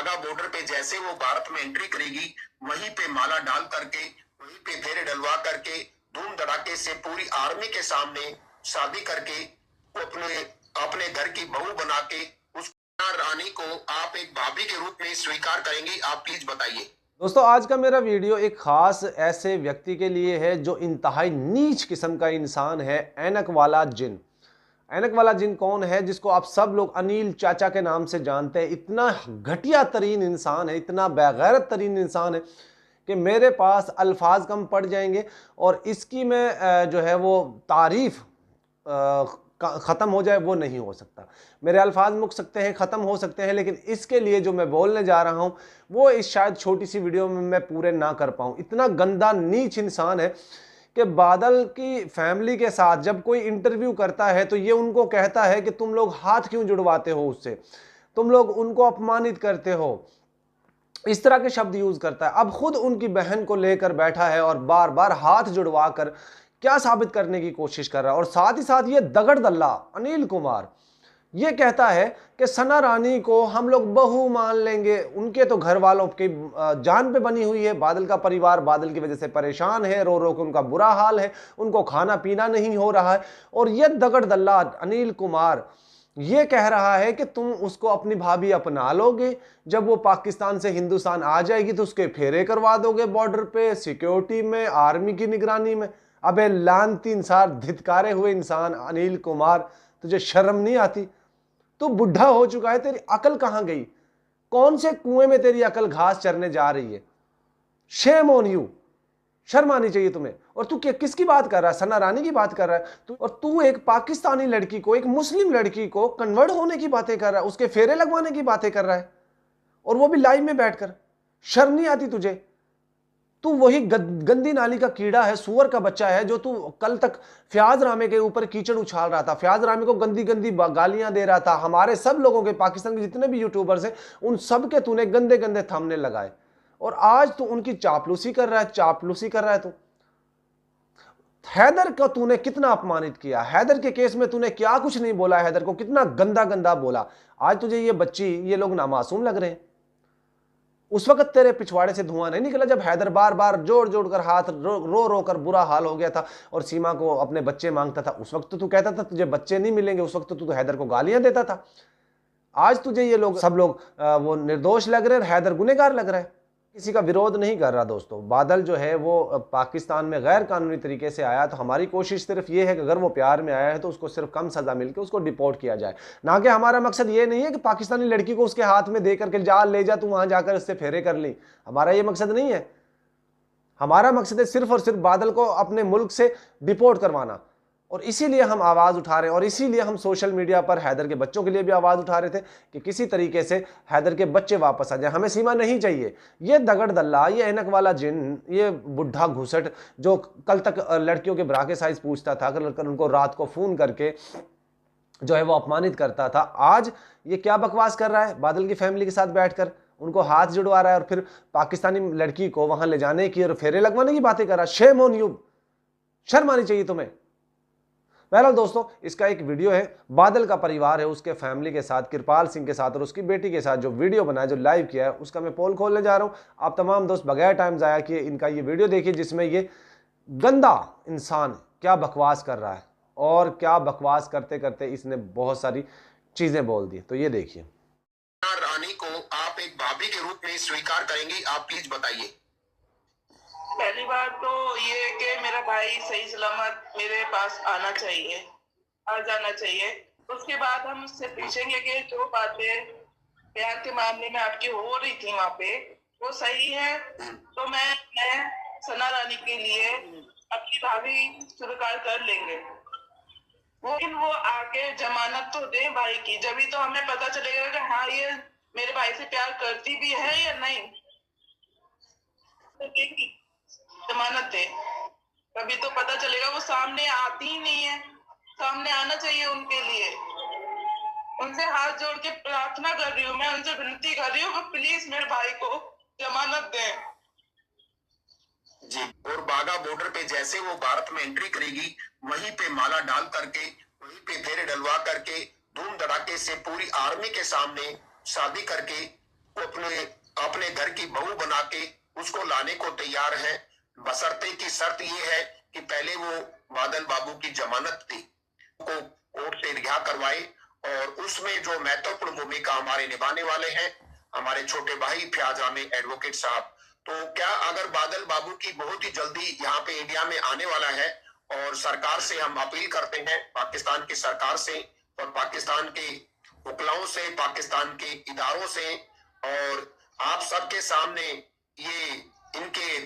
बाघा border पे जैसे वो भारत में एंट्री करेगी, वहीं पे माला डाल करके, वहीं पे फेरे डलवा करके, धूम धड़ाके से पूरी आर्मी के सामने शादी करके वो अपने अपने घर की बहू बना के उस रानी को आप एक भाभी के रूप में स्वीकार करेंगी? आप प्लीज बताइए। दोस्तों, आज का मेरा वीडियो एक खास ऐसे व्यक्ति के लिए है जो इंतहाई नीच किस्म का इंसान है, ऐनक वाला जिन। ऐनक वाला जिन कौन है? जिसको आप सब लोग अनिल चाचा के नाम से जानते हैं। इतना घटिया तरीन इंसान है, इतना बेगैरत तरीन इंसान है कि मेरे पास अल्फाज कम पड़ जाएंगे और इसकी मैं जो है वो तारीफ ख़त्म हो जाए वो नहीं हो सकता। मेरे अल्फाज मुक सकते हैं, ख़त्म हो सकते हैं, लेकिन इसके लिए जो मैं बोलने जा रहा हूँ वो इस शायद छोटी सी वीडियो में मैं पूरे ना कर पाऊँ। इतना गंदा नीच इंसान है कि बादल की फैमिली के साथ जब कोई इंटरव्यू करता है तो ये उनको कहता है कि तुम लोग हाथ क्यों जुड़वाते हो उससे, तुम लोग उनको अपमानित करते हो, इस तरह के शब्द यूज करता है। अब खुद उनकी बहन को लेकर बैठा है और बार बार हाथ जुड़वा कर क्या साबित करने की कोशिश कर रहा है। और साथ ही साथ ये दगड़ दल्ला अनिल कुमार ये कहता है कि सना रानी को हम लोग बहू मान लेंगे। उनके तो घर वालों की जान पे बनी हुई है। बादल का परिवार बादल की वजह से परेशान है, रो रो के उनका बुरा हाल है, उनको खाना पीना नहीं हो रहा है। और ये दगड़ दल्ला अनिल कुमार ये कह रहा है कि तुम उसको अपनी भाभी अपना लोगे, जब वो पाकिस्तान से हिंदुस्तान आ जाएगी तो उसके फेरे करवा दोगे बॉर्डर पे, सिक्योरिटी में, आर्मी की निगरानी में। अबे लानती इंसान, धित्कारे हुए इंसान अनिल कुमार, तुझे शर्म नहीं आती? तू बुढ़ा हो चुका है, तेरी अकल कहां गई? कौन से कुएं में तेरी अकल घास चरने जा रही है? शेम ऑन यू, शर्म आनी चाहिए तुम्हें। और तू किसकी बात कर रहा है? सना रानी की बात कर रहा है और तू एक पाकिस्तानी लड़की को, एक मुस्लिम लड़की को कन्वर्ट होने की बातें कर रहा है, उसके फेरे लगवाने की बातें कर रहा है, और वो भी लाइव में बैठकर। शर्म नहीं आती तुझे? तू वही गंदी नाली का कीड़ा है, सुअर का बच्चा है, जो तू कल तक फयाज रामे के ऊपर कीचड़ उछाल रहा था, फयाज रामे को गंदी गंदी गालियां दे रहा था, हमारे सब लोगों के, पाकिस्तान के जितने भी यूट्यूबर्स हैं उन सब के तूने गंदे गंदे थंबनेल लगाए। और आज तू उनकी चापलूसी कर रहा है, चापलूसी कर रहा है तू। हैदर को तूने कितना अपमानित किया, हैदर के केस में तूने क्या कुछ नहीं बोला, हैदर को कितना गंदा गंदा बोला। आज तुझे ये बच्ची, ये लोग नामासूम लग रहे हैं। उस वक्त तेरे पिछवाड़े से धुआं नहीं निकला जब हैदर बार बार जोड़ जोड़ कर हाथ रो रो कर बुरा हाल हो गया था और सीमा को अपने बच्चे मांगता था। उस वक्त तो तू कहता था तुझे बच्चे नहीं मिलेंगे, उस वक्त तो तू हैदर को गालियां देता था। आज तुझे ये लोग सब लोग वो निर्दोष लग रहे हैं, हैदर गुनहगार लग रहा है। किसी का विरोध नहीं कर रहा दोस्तों। बादल जो है वो पाकिस्तान में गैर कानूनी तरीके से आया, तो हमारी कोशिश सिर्फ ये है कि अगर वो प्यार में आया है तो उसको सिर्फ कम सजा मिलकर उसको डिपोर्ट किया जाए। ना कि हमारा मकसद ये नहीं है कि पाकिस्तानी लड़की को उसके हाथ में दे करके जा ले जा, तू वहां जाकर उससे फेरे कर ली। हमारा ये मकसद नहीं है। हमारा मकसद है सिर्फ और सिर्फ बादल को अपने मुल्क से डिपोर्ट करवाना। और इसीलिए हम आवाज़ उठा रहे हैं और इसीलिए हम सोशल मीडिया पर हैदर के बच्चों के लिए भी आवाज़ उठा रहे थे कि किसी तरीके से हैदर के बच्चे वापस आ जाए। हमें सीमा नहीं चाहिए। ये दगड़ दल्ला, ये ऐनक वाला जिन, ये बुढ़ा घुसट जो कल तक लड़कियों के ब्रा के साइज पूछता था, कर उनको रात को फ़ोन करके जो है वो अपमानित करता था, आज ये क्या बकवास कर रहा है? बादल की फैमिली के साथ बैठकर उनको हाथ जुड़वा रहा है और फिर पाकिस्तानी लड़की को वहां ले जाने की और फेरे लगवाने की बातें कर रहा है। शेम ऑन यू, शर्म आनी चाहिए तुम्हें। बहरहाल दोस्तों, इसका एक वीडियो है, बादल का परिवार है उसके फैमिली के साथ, कृपाल सिंह के साथ और उसकी बेटी के साथ जो वीडियो बनाया, जो लाइव किया है, उसका मैं पोल खोलने जा रहा हूं। आप तमाम दोस्त बगैर टाइम ज़ाया किए इनका ये वीडियो देखिए, जिसमें ये गंदा इंसान क्या बकवास कर रहा है और क्या बकवास करते करते इसने बहुत सारी चीजें बोल दी। तो ये देखिए। रानी को आप एक भाभी के रूप में स्वीकार करेंगी? आप प्लीज बताइए। पहली बात तो ये कि मेरा भाई सही सलामत मेरे पास आना चाहिए, आ जाना चाहिए। उसके बाद हम उससे पूछेंगे कि जो बातें प्यार के मामले में आपकी हो रही थी वहाँ पे वो सही है, तो मैं सना रानी के लिए अपनी भाभी स्वीकार कर लेंगे। लेकिन वो आके जमानत तो दे भाई की, जब तो हमें पता चलेगा कि हाँ ये मेरे भाई से प्यार करती भी है या नहीं। तो जमानत दे, तभी तो पता चलेगा। वो सामने आती ही नहीं है, सामने आना चाहिए उनके लिए। उनसे हाथ जोड़ के प्रार्थना कर रही हूँ, मैं उनसे विनती कर रही हूँ कि प्लीज मेरे भाई को जमानत दें। जी, और बाघा बॉर्डर पे जैसे वो भारत में एंट्री करेगी, वहीं पे माला डाल करके, वहीं पे फेरे डलवा करके, धूम धड़ाके से पूरी आर्मी के सामने शादी करके अपने अपने घर की बहू बना के उसको लाने को तैयार है, बशर्ते की शर्त ये है कि पहले वो बादल बाबू की जमानत थी को कोर्ट से रिहा करवाए। और उसमें जो महत्वपूर्ण भूमिका हमारे निभाने वाले हैं हमारे छोटे भाई फयाज अहमद एडवोकेट साहब। तो क्या अगर बादल बाबू की बहुत ही जल्दी यहाँ पे इंडिया में आने वाला है, और सरकार से हम अपील करते हैं, पाकिस्तान की सरकार से और पाकिस्तान के वकीलों से, पाकिस्तान के इदारों से, और आप सबके सामने ये इनके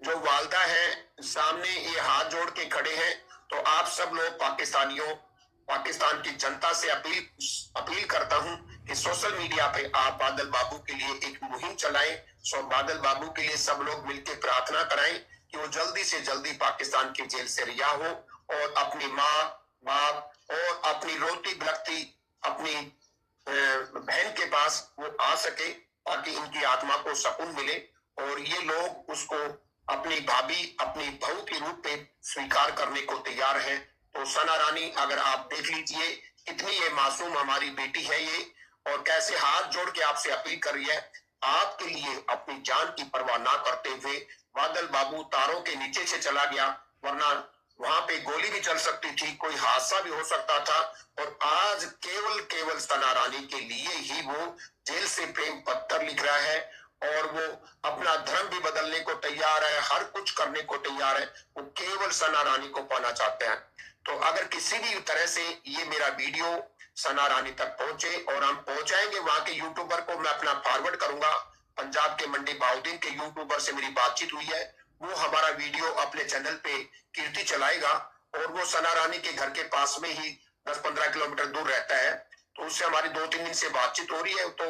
जो वालदा है सामने ये हाथ जोड़ के खड़े हैं। तो आप सब लोग पाकिस्तानियों, पाकिस्तान की जनता से अपील करता हूं कि सोशल मीडिया पे आप बादल बाबू के लिए एक मुहिम चलाएं। सो बादल बाबू के लिए सब लोग मिलकर प्रार्थना कराएं कि वो जल्दी से जल्दी पाकिस्तान की जेल से रिहा हो और अपनी माँ बाप और अपनी रोती बिलखती अपनी बहन के पास वो आ सके, ताकि इनकी आत्मा को सुकून मिले और ये लोग उसको अपनी भाभी, अपनी बहू के रूप में स्वीकार करने को तैयार है। तो सना रानी, अगर आप देख लीजिए कितनी ये मासूम हमारी बेटी है ये, और कैसे हाथ जोड़ के आपसे अपील कर रही है। आपके लिए अपनी जान की परवाह ना करते हुए बादल बाबू तारों के नीचे से चला गया, वरना वहां पे गोली भी चल सकती थी, कोई हादसा भी हो सकता था। और आज केवल सना रानी के लिए ही वो जेल से प्रेम पत्र लिख रहा है और वो अपना धर्म भी बदलने को तैयार है, हर कुछ करने को तैयार है। वो केवल सना रानी को पाना चाहते हैं। तो अगर किसी भी तरह से ये मेरा वीडियो सना रानी तक पहुंचे, और हम पहुंचाएंगे वहां के यूट्यूबर को, मैं अपना फॉरवर्ड करूंगा। पंजाब के मंडी बाउद्दीन के यूट्यूबर से मेरी बातचीत हुई है, वो हमारा वीडियो अपने चैनल पे कीर्ति चलाएगा, और वो सना रानी के घर के पास में ही 10-15 किलोमीटर दूर रहता है। तो उससे हमारी 2-3 दिन से बातचीत हो रही है। तो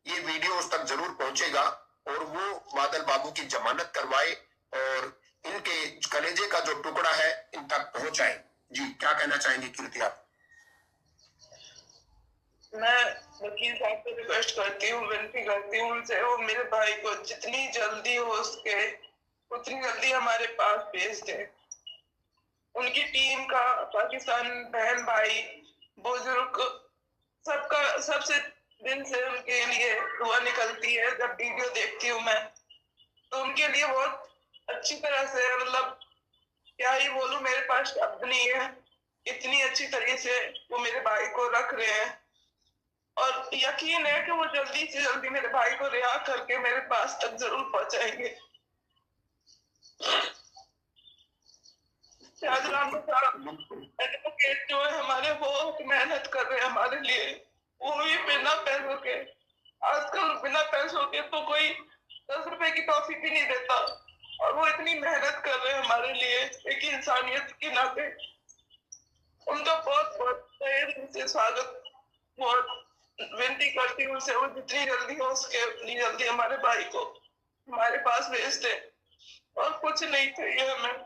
ये वीडियो उस तक जरूर पहुंचेगा और वो बादल बाबू की जमानत करवाए और इनके कलेजे का जो टुकड़ा है इन तक पहुंचाए। जी, क्या कहना चाहेंगे कीर्ति आप? मैं वकील साहब से रिक्वेस्ट करती हूँ, विनती करती हूँ उनसे, वो मेरे भाई को जितनी जल्दी हो सके उतनी जल्दी हमारे पास भेज दे। उनकी टीम का, पाकिस्तान बहन भाई बुजुर्ग सबका, सबसे दिन से उनके लिए दुआ निकलती है। जब वीडियो देखती हूँ मैं तो उनके लिए बहुत अच्छी तरह से, मतलब क्या ही बोलूं, मेरे पास शब्द नहीं है। इतनी अच्छी तरीके से वो मेरे भाई को रख रहे हैं और यकीन है कि वो जल्दी से जल्दी मेरे भाई को रिहा करके मेरे पास तक जरूर पहुंचाएंगे। एडवोकेट जो है हमारे, वो मेहनत कर रहे हैं हमारे लिए, वो भी बिना पैसों के। आजकल बिना पैसों के तो कोई 10 रुपए की टॉफी भी नहीं देता, और वो इतनी मेहनत कर रहे हैं हमारे लिए एक इंसानियत के नाते। उनका बहुत बहुत तहे दिल से स्वागत, बहुत विनती करती हूँ उनसे, वो जितनी जल्दी हो सके उतनी जल्दी हमारे भाई को हमारे पास भेज दे, और कुछ नहीं चाहिए हमें।